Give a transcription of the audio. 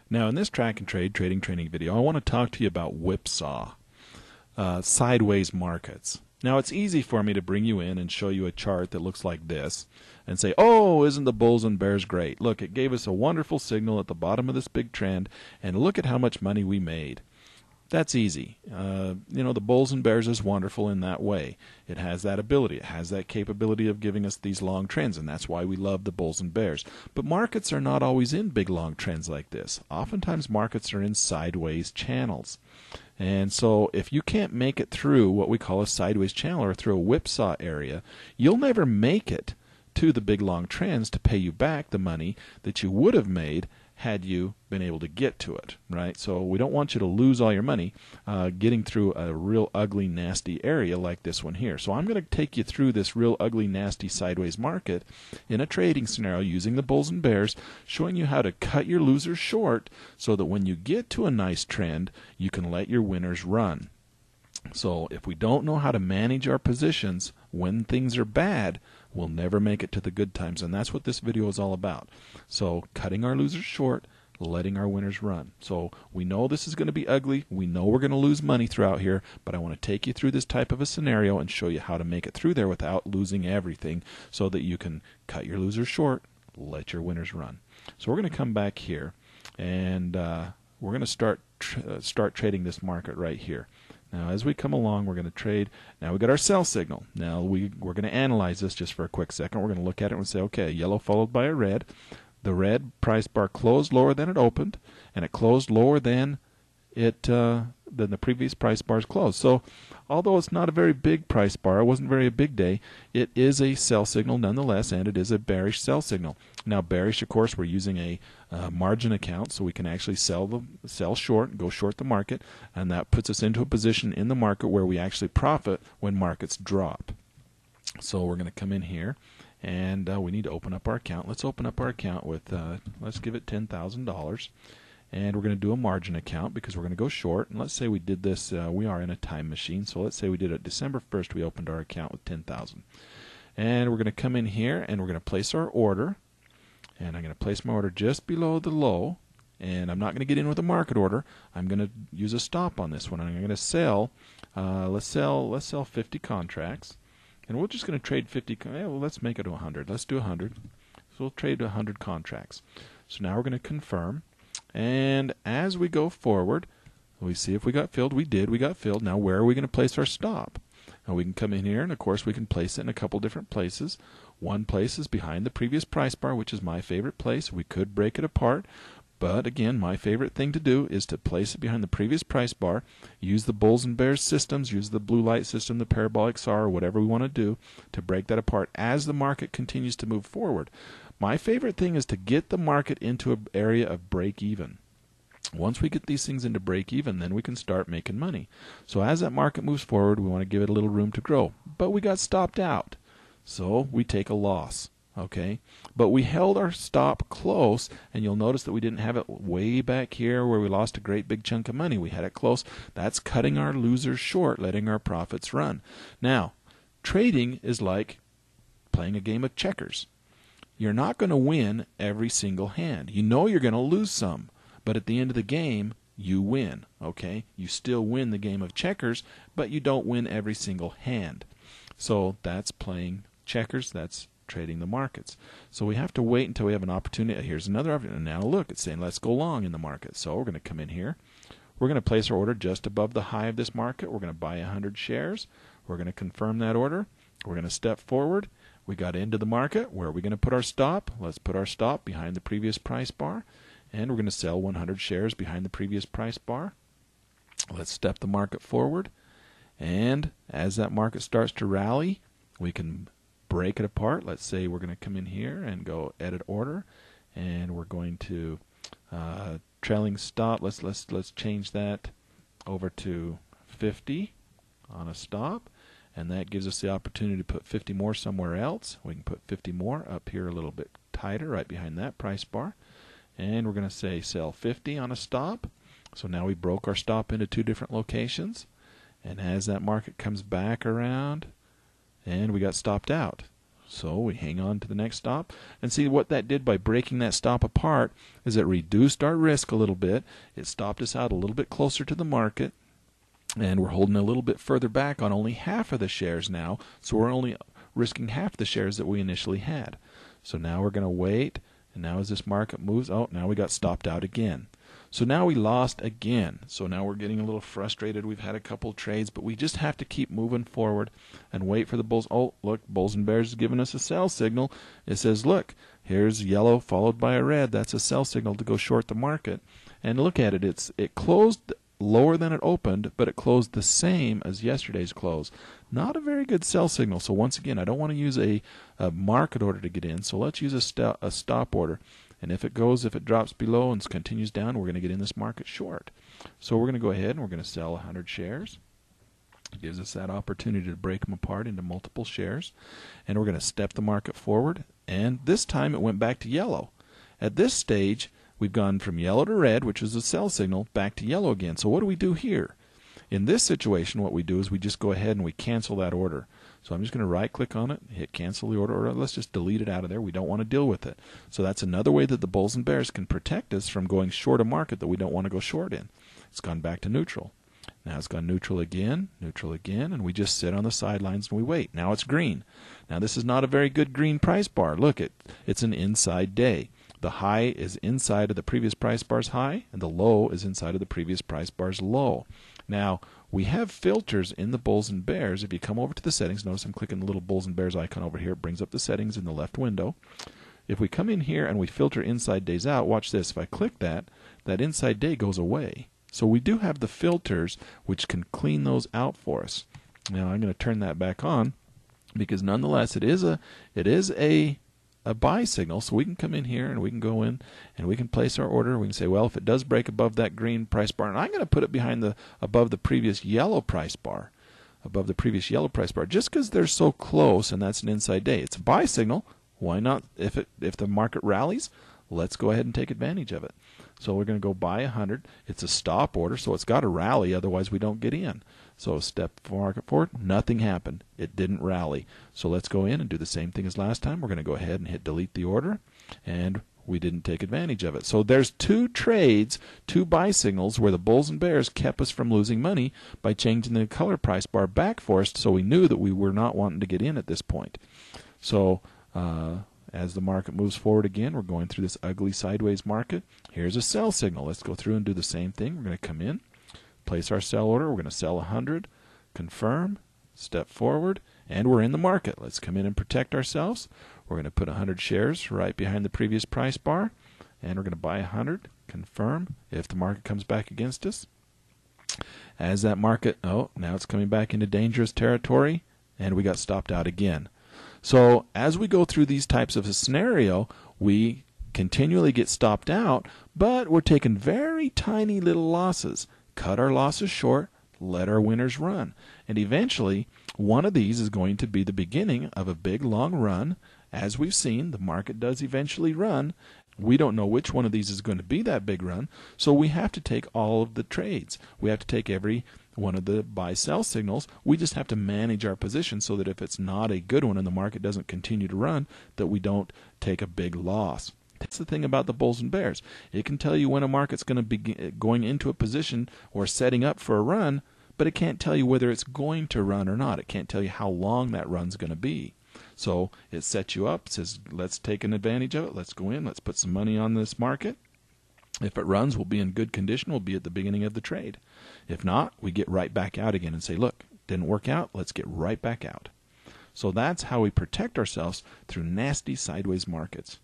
Now in this track and trade trading training video, I want to talk to you about Whipsaw, sideways markets. Now it's easy for me to bring you in and show you a chart that looks like this and say, oh, isn't the bulls and bears great? Look, it gave us a wonderful signal at the bottom of this big trend, and look at how much money we made. That's easy. The bulls and bears is wonderful in that way. It has that ability. It has that capability of giving us these long trends, and that's why we love the bulls and bears. But markets are not always in big long trends like this. Oftentimes markets are in sideways channels. And so if you can't make it through what we call a sideways channel or through a whipsaw area, you'll never make it to the big long trends to pay you back the money that you would have made had you been able to get to it, right? So we don't want you to lose all your money getting through a real ugly, nasty area like this one here. So I'm going to take you through this real ugly, nasty sideways market in a trading scenario using the bulls and bears, showing you how to cut your losers short so that when you get to a nice trend, you can let your winners run. So if we don't know how to manage our positions when things are bad, we'll never make it to the good times, and that's what this video is all about. So cutting our losers short, letting our winners run. So we know this is going to be ugly. We know we're going to lose money throughout here, but I want to take you through this type of a scenario and show you how to make it through there without losing everything so that you can cut your losers short, let your winners run. So we're going to come back here, and we're going to start trading this market right here. Now, as we come along, we're going to trade. Now, we got our sell signal. Now, we're going to analyze this just for a quick second. We're going to look at it and say, okay, yellow followed by a red. The red price bar closed lower than it opened, and it closed lower than the previous price bars closed. So, although it's not a very big price bar, it wasn't very a big day, it is a sell signal nonetheless, and it is a bearish sell signal. Now, bearish, of course, we're using a margin account, so we can actually sell short, go short the market, and that puts us into a position in the market where we actually profit when markets drop. So we're going to come in here, and we need to open up our account. Let's open up our account with, let's give it $10,000. And we're going to do a margin account because we're going to go short. And let's say we did this, we are in a time machine, so let's say we did it December 1st, we opened our account with $10,000. And we're going to come in here and we're going to place our order. And I'm going to place my order just below the low. And I'm not going to get in with a market order. I'm going to use a stop on this one. I'm going to sell, let's sell 50 contracts. And we're just going to trade 50, well, let's make it 100. Let's do 100. So we'll trade 100 contracts. So now we're going to confirm. And as we go forward, we see if we got filled. We did. We got filled. Now where are we going to place our stop? Now we can come in here, and of course we can place it in a couple different places. One place is behind the previous price bar, which is my favorite place. We could break it apart, but again, my favorite thing to do is to place it behind the previous price bar, use the bulls and bears systems, use the blue light system, the parabolic SAR, or whatever we want to do to break that apart as the market continues to move forward. My favorite thing is to get the market into an area of break even. Once we get these things into break even, then we can start making money. So as that market moves forward, we want to give it a little room to grow. But we got stopped out, so we take a loss. Okay, but we held our stop close, and you'll notice that we didn't have it way back here where we lost a great big chunk of money. We had it close. That's cutting our losers short, letting our profits run. Now, trading is like playing a game of checkers. You're not going to win every single hand. You know you're going to lose some, but at the end of the game, you win. Okay, you still win the game of checkers, but you don't win every single hand. So that's playing checkers. That's trading the markets. So we have to wait until we have an opportunity. Here's another opportunity. Now look, it's saying let's go long in the market. So we're going to come in here. We're going to place our order just above the high of this market. We're going to buy 100 shares. We're going to confirm that order. We're going to step forward. We got into the market. Where are we going to put our stop? Let's put our stop behind the previous price bar. And we're going to sell 100 shares behind the previous price bar. Let's step the market forward. And as that market starts to rally, we can break it apart. Let's say we're going to come in here and go edit order, and we're going to trailing stop. Let's change that over to 50 on a stop, and that gives us the opportunity to put 50 more somewhere else. We can put 50 more up here a little bit tighter right behind that price bar, and we're going to say sell 50 on a stop. So now we broke our stop into two different locations, and as that market comes back around, and we got stopped out. So we hang on to the next stop, and see what that did by breaking that stop apart is it reduced our risk a little bit. It stopped us out a little bit closer to the market, and we're holding a little bit further back on only half of the shares now, so we're only risking half the shares that we initially had. So now we're going to wait, and now as this market moves, oh, now we got stopped out again. So now we lost again. So now we're getting a little frustrated. We've had a couple trades, but we just have to keep moving forward and wait for the bulls. Oh, look, Bulls and Bears is giving us a sell signal. It says, look, here's yellow followed by a red. That's a sell signal to go short the market. And look at it. It closed lower than it opened, but it closed the same as yesterday's close. Not a very good sell signal. So once again, I don't want to use a market order to get in. So let's use a stop order. And if it drops below and continues down, we're going to get in this market short. So we're going to go ahead and we're going to sell 100 shares. It gives us that opportunity to break them apart into multiple shares. And we're going to step the market forward. And this time it went back to yellow. At this stage, we've gone from yellow to red, which is a sell signal, back to yellow again. So what do we do here? In this situation, what we do is we just go ahead and we cancel that order. So I'm just going to right-click on it, hit cancel the order, or let's just delete it out of there. We don't want to deal with it. So that's another way that the Bulls and Bears can protect us from going short a market that we don't want to go short in. It's gone back to neutral. Now it's gone neutral again, and we just sit on the sidelines and we wait. Now it's green. Now this is not a very good green price bar. Look, it's an inside day. The high is inside of the previous price bar's high, and the low is inside of the previous price bar's low. Now, we have filters in the Bulls and Bears. If you come over to the settings, notice I'm clicking the little Bulls and Bears icon over here. It brings up the settings in the left window. If we come in here and we filter inside days out, watch this. If I click that inside day goes away. So we do have the filters which can clean those out for us. Now, I'm going to turn that back on because nonetheless it is a buy signal, so we can come in here and we can go in and we can place our order. We can say, well, if it does break above that green price bar, and I'm going to put it above the previous yellow price bar, just because they're so close, and that's an inside day. It's a buy signal. Why not? If the market rallies, let's go ahead and take advantage of it. So we're going to go buy 100. It's a stop order, so it's got to rally, otherwise we don't get in. So step market forward, nothing happened. It didn't rally. So let's go in and do the same thing as last time. We're going to go ahead and hit delete the order, and we didn't take advantage of it. So there's two trades, two buy signals where the Bulls and Bears kept us from losing money by changing the color price bar back for us, so we knew that we were not wanting to get in at this point. So as the market moves forward again, we're going through this ugly sideways market. Here's a sell signal. Let's go through and do the same thing. We're going to come in, place our sell order. We're going to sell 100, confirm, step forward, and we're in the market. Let's come in and protect ourselves. We're going to put 100 shares right behind the previous price bar, and we're going to buy 100, confirm, if the market comes back against us. As that market, now it's coming back into dangerous territory, and we got stopped out again. So as we go through these types of a scenario, we continually get stopped out, but we're taking very tiny little losses. Cut our losses short, let our winners run. And eventually, one of these is going to be the beginning of a big, long run. As we've seen, the market does eventually run. We don't know which one of these is going to be that big run, so we have to take all of the trades. We have to take every one of the buy-sell signals. We just have to manage our position so that if it's not a good one and the market doesn't continue to run, that we don't take a big loss. That's the thing about the Bulls and Bears. It can tell you when a market's going to be going into a position or setting up for a run, but it can't tell you whether it's going to run or not. It can't tell you how long that run's going to be. So it sets you up, says, let's take an advantage of it. Let's go in. Let's put some money on this market. If it runs, we'll be in good condition. We'll be at the beginning of the trade. If not, we get right back out again and say, look, didn't work out. Let's get right back out. So that's how we protect ourselves through nasty sideways markets.